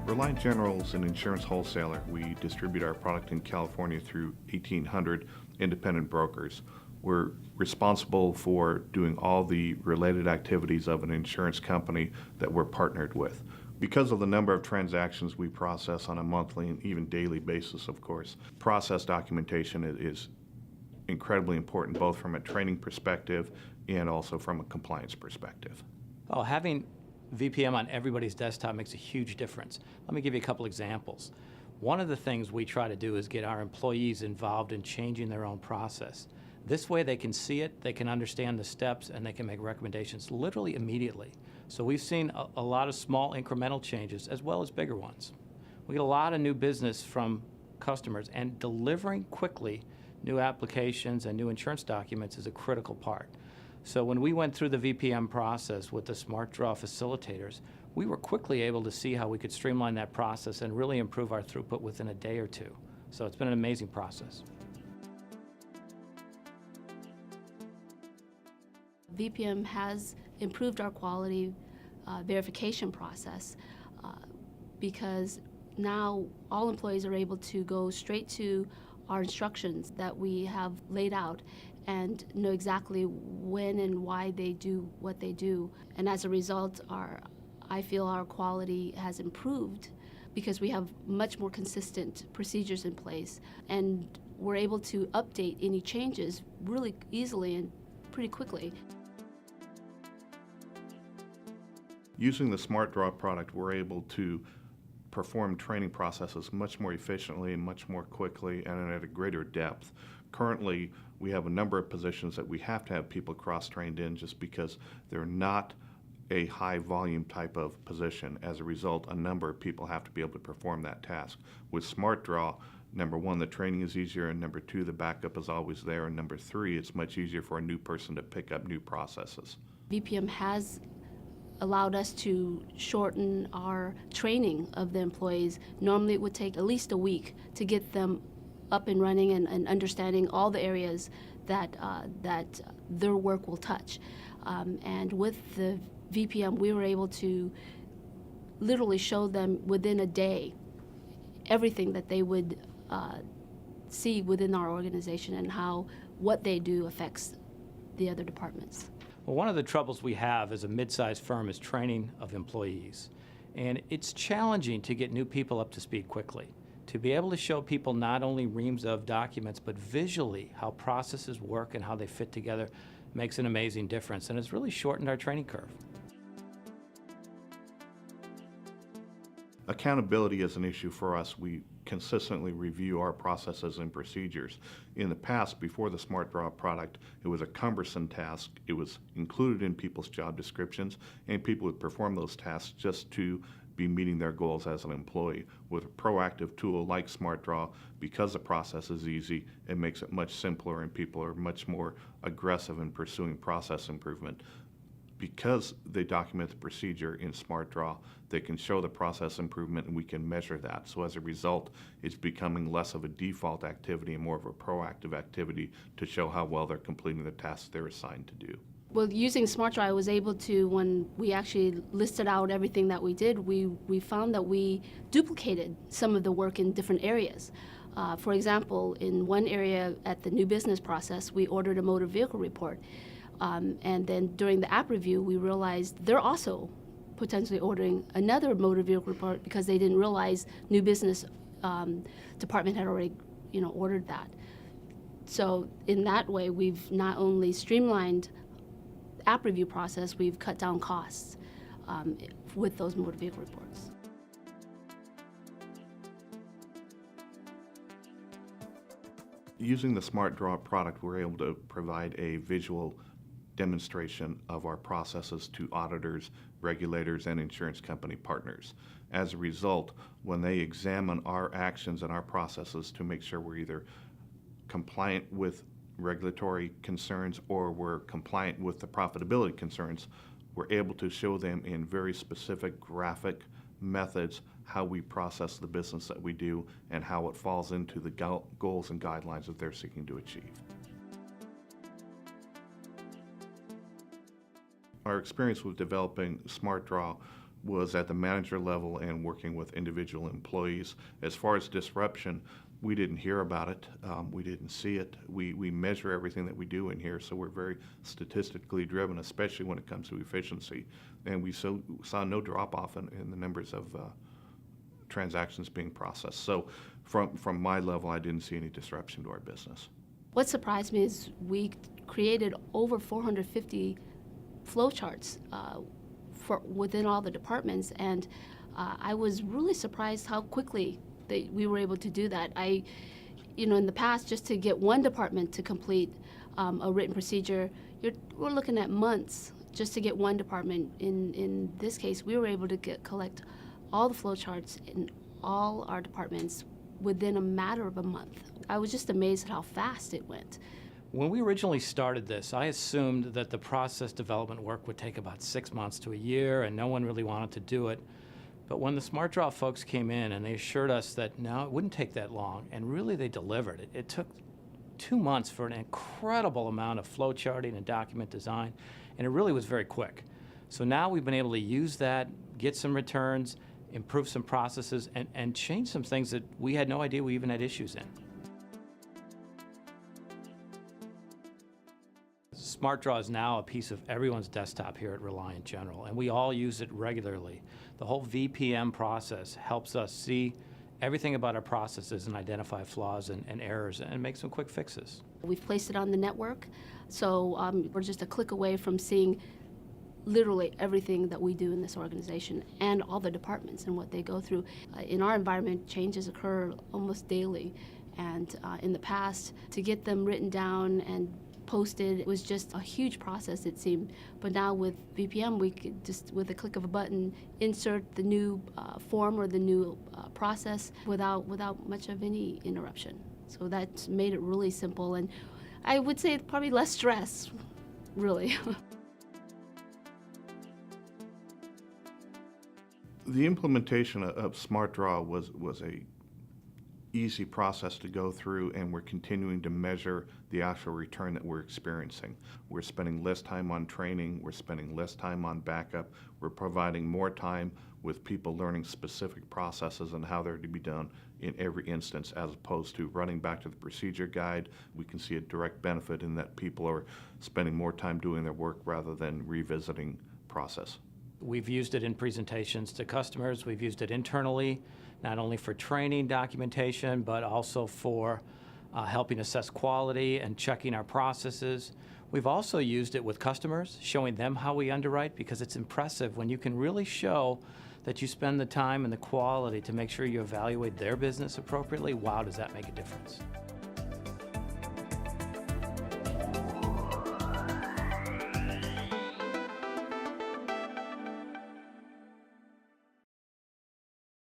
Reliant General is an insurance wholesaler. We distribute our product in California through 1,800 independent brokers. We're responsible for doing all the related activities of an insurance company that we're partnered with. Because of the number of transactions we process on a monthly and even daily basis, of course, process documentation is incredibly important, both from a training perspective and also from a compliance perspective. Oh, having VPM on everybody's desktop makes a huge difference. Let me give you a couple examples. One of the things we try to do is get our employees involved in changing their own process. This way they can see it, they can understand the steps, and they can make recommendations literally immediately. So we've seen a lot of small incremental changes as well as bigger ones. We get a lot of new business from customers, and delivering quickly new applications and new insurance documents is a critical part. So when we went through the VPM process with the SmartDraw facilitators, we were quickly able to see how we could streamline that process and really improve our throughput within a day or two. So it's been an amazing process. VPM has improved our quality verification process because now all employees are able to go straight to our instructions that we have laid out and know exactly when and why they do what they do. And as a result, I feel our quality has improved because we have much more consistent procedures in place, and we're able to update any changes really easily and pretty quickly. Using the SmartDraw product, we're able to perform training processes much more efficiently and much more quickly and at a greater depth. Currently, we have a number of positions that we have to have people cross-trained in just because they're not a high volume type of position. As a result, a number of people have to be able to perform that task. With SmartDraw, number one, the training is easier, and number two, the backup is always there, and number three, it's much easier for a new person to pick up new processes. VPM has allowed us to shorten our training of the employees. Normally it would take at least a week to get them up and running and understanding all the areas that their work will touch. And with the VPM, we were able to literally show them within a day everything that they would see within our organization and how what they do affects the other departments. Well, one of the troubles we have as a mid-sized firm is training of employees. And it's challenging to get new people up to speed quickly. To be able to show people not only reams of documents, but visually how processes work and how they fit together makes an amazing difference. And it's really shortened our training curve. Accountability is an issue for us. We consistently review our processes and procedures. In the past, before the SmartDraw product, it was a cumbersome task. It was included in people's job descriptions, and people would perform those tasks just to be meeting their goals as an employee. With a proactive tool like SmartDraw, because the process is easy, it makes it much simpler, and people are much more aggressive in pursuing process improvement. Because they document the procedure in SmartDraw, they can show the process improvement and we can measure that. So as a result, it's becoming less of a default activity and more of a proactive activity to show how well they're completing the tasks they're assigned to do. Well, using SmartDraw, I was able to, when we actually listed out everything that we did, we found that we duplicated some of the work in different areas. For example, in one area at the new business process, we ordered a motor vehicle report. And then during the app review, we realized they're also potentially ordering another motor vehicle report because they didn't realize new business department had already, ordered that. So in that way, we've not only streamlined the app review process, we've cut down costs with those motor vehicle reports. Using the SmartDraw product, we're able to provide a visual demonstration of our processes to auditors, regulators, and insurance company partners. As a result, when they examine our actions and our processes to make sure we're either compliant with regulatory concerns or we're compliant with the profitability concerns, we're able to show them in very specific graphic methods how we process the business that we do and how it falls into the goals and guidelines that they're seeking to achieve. Our experience with developing SmartDraw was at the manager level and working with individual employees. As far as disruption, we didn't hear about it. We didn't see it. We measure everything that we do in here, so we're very statistically driven, especially when it comes to efficiency. And we saw no drop-off in the numbers of transactions being processed. So from my level, I didn't see any disruption to our business. What surprised me is we created over 450 flowcharts within all the departments, and I was really surprised how quickly we were able to do that. In the past, just to get one department to complete a written procedure, we're looking at months just to get one department. In this case, we were able to collect all the flowcharts in all our departments within a matter of a month. I was just amazed at how fast it went. When we originally started this, I assumed that the process development work would take about 6 months to a year, and no one really wanted to do it. But when the SmartDraw folks came in and they assured us that no, it wouldn't take that long, and really they delivered. It took 2 months for an incredible amount of flow charting and document design, and it really was very quick. So now we've been able to use that, get some returns, improve some processes, and change some things that we had no idea we even had issues in. SmartDraw is now a piece of everyone's desktop here at Reliant General, and we all use it regularly. The whole VPM process helps us see everything about our processes and identify flaws and errors and make some quick fixes. We've placed it on the network, so we're just a click away from seeing literally everything that we do in this organization and all the departments and what they go through. In our environment, changes occur almost daily, and in the past, to get them written down and posted, it was just a huge process, it seemed. But now with VPM, we could just, with a click of a button, insert the new form or the new process without much of any interruption. So that's made it really simple, and I would say probably less stress, really. The implementation of SmartDraw was a easy process to go through, and we're continuing to measure the actual return that we're experiencing. We're spending less time on training, we're spending less time on backup, we're providing more time with people learning specific processes and how they're to be done in every instance, as opposed to running back to the procedure guide. We can see a direct benefit in that people are spending more time doing their work rather than revisiting process. We've used it in presentations to customers. We've used it internally, not only for training documentation, but also for helping assess quality and checking our processes. We've also used it with customers, showing them how we underwrite, because it's impressive when you can really show that you spend the time and the quality to make sure you evaluate their business appropriately. Wow, does that make a difference?